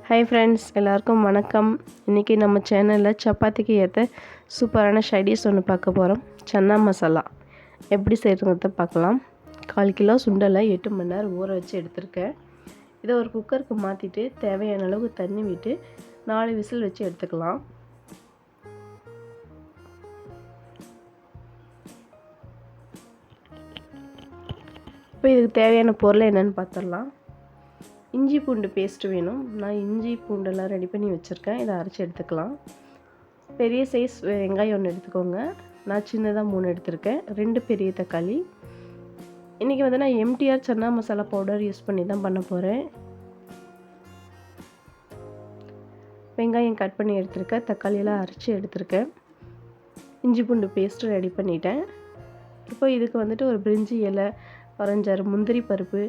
Hi friends, எல்லாருக்கும் வணக்கம். இன்றைக்கி நம்ம சேனலில் சப்பாத்திக்கு ஏற்ற சூப்பரான சைடிஷ் ஒன்று பார்க்க போகிறோம். சன்னா மசாலா எப்படி செய்கிறத பார்க்கலாம். 1/4 கிலோ சுண்டலை 8 மணி நேரம் ஊற வச்சு எடுத்திருக்கேன். இதை ஒரு குக்கருக்கு மாற்றிட்டு தேவையான அளவுக்கு தண்ணி விட்டு 4 விசில் வச்சு எடுத்துக்கலாம். இப்போ இதுக்கு தேவையான பொருள் என்னென்னு பார்த்துடலாம். இஞ்சி பூண்டு பேஸ்ட்டு வேணும். நான் இஞ்சி பூண்டெல்லாம் ரெடி பண்ணி வச்சுருக்கேன். இதை அரைச்சி எடுத்துக்கலாம். பெரிய சைஸ் வெங்காயம் 1 எடுத்துக்கோங்க. நான் சின்னதாக 3 எடுத்திருக்கேன். 2 பெரிய தக்காளி. இன்றைக்கி வந்து நான் MTR chana masala powder use பண்ணி தான் பண்ண போகிறேன். வெங்காயம் கட் பண்ணி எடுத்துருக்கேன். தக்காளியெல்லாம் அரைச்சி எடுத்துருக்கேன். இஞ்சி பூண்டு பேஸ்ட்டு ரெடி பண்ணிட்டேன். இப்போ இதுக்கு வந்துட்டு ஒரு பிரிஞ்சி இலை, ஆரஞ்சாறு, முந்திரி பருப்பு,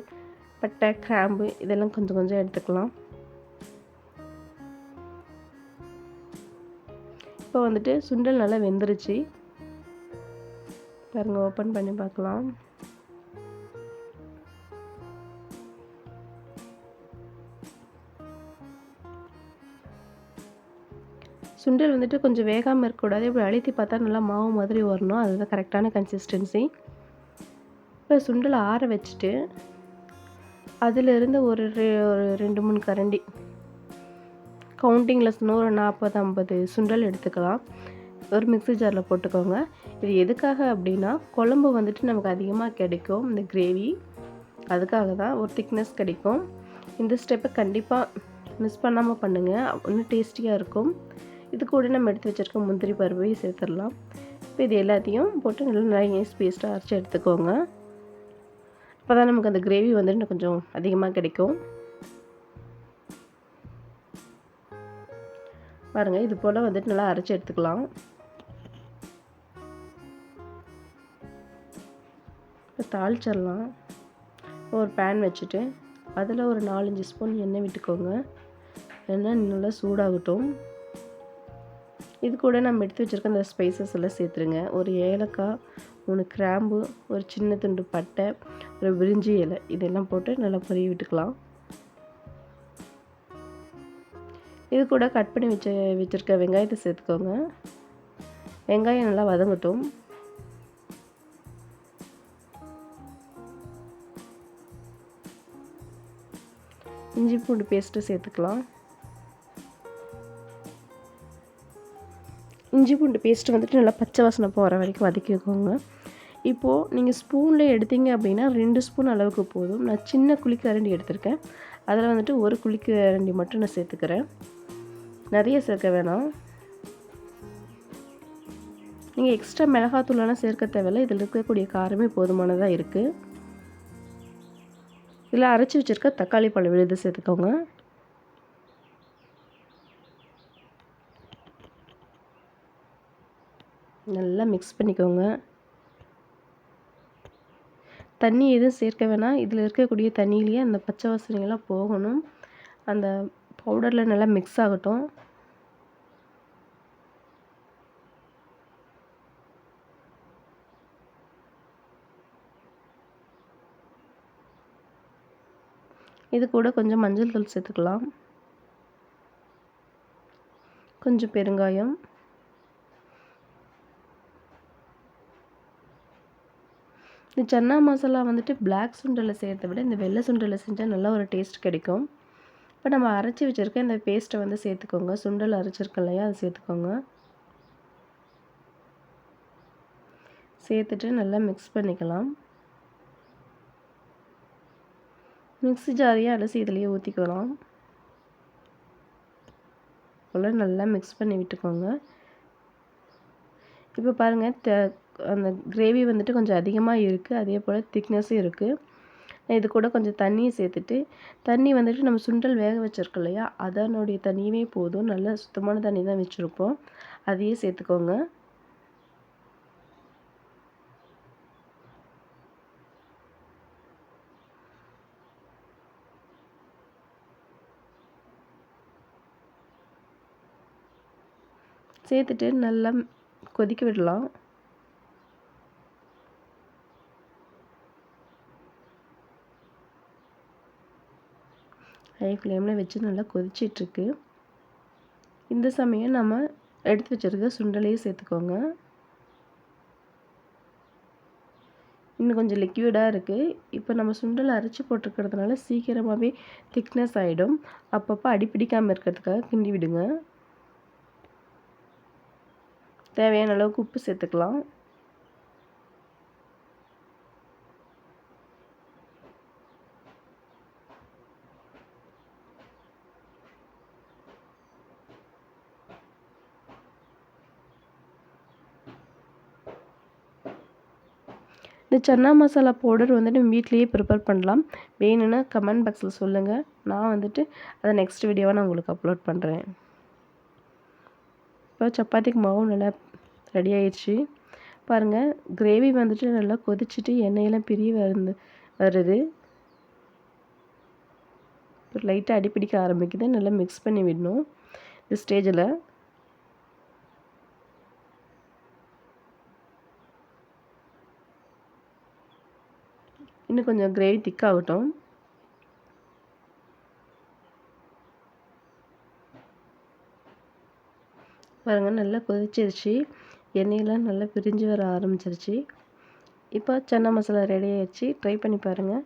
பட்டை, கிராம்பு இதெல்லாம் கொஞ்சம் கொஞ்சம் எடுத்துக்கலாம். இப்போ வந்துட்டு சுண்டல் நல்லா வெந்துருச்சு பாருங்க. ஓப்பன் பண்ணி பார்க்கலாம். சுண்டல் வந்துட்டு கொஞ்சம் வேகாமல் இருக்கக்கூடாது. இப்படி அழுத்தி பார்த்தா நல்லா மாவு மாதிரி வரணும். அதுதான் கரெக்டான கன்சிஸ்டன்சி. இப்போ சுண்டலை ஆற வச்சுட்டு அதிலிருந்து ஒரு 2-3 கரண்டி கவுண்டிங்கில் 140-50 சுண்டல் எடுத்துக்கலாம். ஒரு மிக்ஸி ஜாரில் போட்டுக்கோங்க. இது எதுக்காக அப்படின்னா குழம்பு வந்துட்டு நமக்கு அதிகமாக கிடைக்கும். இந்த கிரேவி அதுக்காக தான், ஒரு திக்னஸ் கிடைக்கும். இந்த ஸ்டெப்பை கண்டிப்பாக மிஸ் பண்ணாமல் பண்ணுங்கள். இன்னும் டேஸ்டியாக இருக்கும். இது கூட நம்ம எடுத்து வச்சுருக்க முந்திரி பருப்பையும் சேர்த்துடலாம். இப்போ இது எல்லாத்தையும் போட்டு நல்லா நைஸ் பேஸ்ட்டாக அரைச்சி எடுத்துக்கோங்க. அப்போ தான் நமக்கு அந்த கிரேவி வந்துட்டு கொஞ்சம் அதிகமாக கிடைக்கும். பாருங்கள், இது போல் வந்துட்டு நல்லா அரைச்சி எடுத்துக்கலாம். இப்போ தாளிச்சிடலாம். ஒரு பேன் வச்சுட்டு அதில் ஒரு 4-5 ஸ்பூன் எண்ணெய் விட்டுக்கோங்க. எண்ணெய் நல்லா சூடாகட்டும். இது கூட நம்ம எடுத்து வச்சுருக்க அந்த ஸ்பைசஸ் எல்லாம் சேர்த்துருங்க. ஒரு ஏலக்காய், 3 கிராம்பு, ஒரு சின்ன துண்டு பட்டை, ஒரு பிரிஞ்சி இலை இதெல்லாம் போட்டு நல்லா பொரிய விட்டுக்கலாம். இது கூட கட் பண்ணி வச்சுருக்க வெங்காயத்தை சேர்த்துக்கோங்க. வெங்காயம் நல்லா வதங்கட்டும். இஞ்சி பூண்டு பேஸ்ட்டு சேர்த்துக்கலாம். இஞ்சி பூண்டு பேஸ்ட்டு வந்துட்டு நல்லா பச்சை வாசனை போகிற வரைக்கும் வதக்கிக்கோங்க. இப்போது நீங்கள் ஸ்பூனில் எடுத்தீங்க அப்படின்னா 2 ஸ்பூன் அளவுக்கு போதும். நான் சின்ன குழிக்கரண்டி எடுத்திருக்கேன். அதில் வந்துட்டு ஒரு குழிக்கரண்டி மட்டும் நான் சேர்த்துக்கிறேன். நிறைய சேர்க்க வேணாம். நீங்கள் எக்ஸ்ட்ரா மிளகாத்தூளெல்லாம் சேர்க்க தேவையில்லை. இதில் இருக்கக்கூடிய காரமே போதுமானதாக இருக்குது. இதில் அரைச்சி வச்சுருக்க தக்காளி பழம் விழுது சேர்த்துக்கோங்க. நல்லா மிக்ஸ் பண்ணிக்கோங்க. தண்ணி எதுவும் சேர்க்க வேணாம். இதில் இருக்கக்கூடிய தண்ணியிலேயே அந்த பச்சை வாசனையெல்லாம் போகணும். அந்த பவுடரில் நல்லா மிக்ஸ் ஆகட்டும். இது கூட கொஞ்சம் மஞ்சள் தூள் சேர்த்துக்கலாம். கொஞ்சம் பெருங்காயம், இந்த சன்னா மசாலா வந்துட்டு பிளாக் சுண்டலை செய்கிறத விட இந்த வெள்ளை சுண்டலை செஞ்சால் நல்லா ஒரு டேஸ்ட் கிடைக்கும். இப்போ நம்ம அரைச்சி வச்சுருக்க இந்த பேஸ்ட்டை வந்து சேர்த்துக்கோங்க. சுண்டல் அரைச்சிருக்கோம் இல்லையா, அதை சேர்த்துக்கோங்க. சேர்த்துட்டு நல்லா மிக்ஸ் பண்ணிக்கலாம். மிக்ஸி ஜாரையே அலசி இதிலேயே ஊற்றிக்கலாம். போல் நல்லா மிக்ஸ் பண்ணி விட்டுக்கோங்க. இப்போ பாருங்கள், அந்த கிரேவி வந்துட்டு கொஞ்சம் அதிகமாக இருக்குது. அதே போல் திக்னஸும் இருக்குது. இது கூட கொஞ்சம் தண்ணியை சேர்த்துட்டு, தண்ணி வந்துட்டு நம்ம சுண்டல் வேக வச்சுருக்கோம் இல்லையா, அதனுடைய தண்ணியுமே போதும். நல்ல சுத்தமான தண்ணி தான் வச்சுருப்போம். அதையே சேர்த்துக்கோங்க. சேர்த்துட்டு நல்லா கொதிக்க விடலாம். ஹை ஃப்ளேமில் வச்சு நல்லா கொதிச்சிட்ருக்கு. இந்த சமயம் நம்ம எடுத்து வச்சுருக்க சுண்டலையும் சேர்த்துக்கோங்க. இன்னும் கொஞ்சம் லிக்விடாக இருக்குது. இப்போ நம்ம சுண்டலை அரைச்சி போட்டிருக்கிறதுனால சீக்கிரமாகவே திக்னஸ் ஆகிடும். அப்பப்போ அடிப்பிடிக்காமல் இருக்கிறதுக்காக கிண்டி விடுங்க. தேவையான அளவுக்கு உப்பு சேர்த்துக்கலாம். இந்த சன்னா மசாலா பவுடர் வந்துட்டு வீட்லேயே ப்ரிப்பேர் பண்ணலாம். வேணும்னா கமெண்ட் பாக்ஸில் சொல்லுங்கள். நான் வந்துட்டு அதை நெக்ஸ்ட் வீடியோவாக நான் உங்களுக்கு அப்லோட் பண்ணுறேன். இப்போ சப்பாத்திக்கு மாவு நல்லா ரெடி ஆயிடுச்சு. பாருங்கள், கிரேவி வந்துட்டு நல்லா கொதிச்சுட்டு எண்ணெயெல்லாம் பிரிய வருது. இப்போ லைட்டாக அடிப்பிடிக்க ஆரம்பிக்குது. நல்லா மிக்ஸ் பண்ணி விடணும் இந்த ஸ்டேஜில். இன்னும் கொஞ்சம் கிரேவி திக்காகட்டும். பாருங்கள், நல்லா கொதிச்சிருச்சு. எண்ணெயெல்லாம் நல்லா பிரிஞ்சு வர ஆரம்பிச்சிருச்சு. இப்போ சன்னா மசாலா ரெடி ஆயிடுச்சு. ட்ரை பண்ணி பாருங்கள்.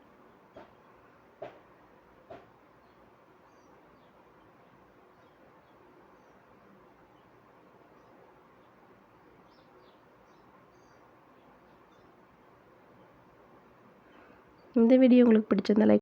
இந்த வீடியோ உங்களுக்கு பிடிச்சிருந்தா லைக்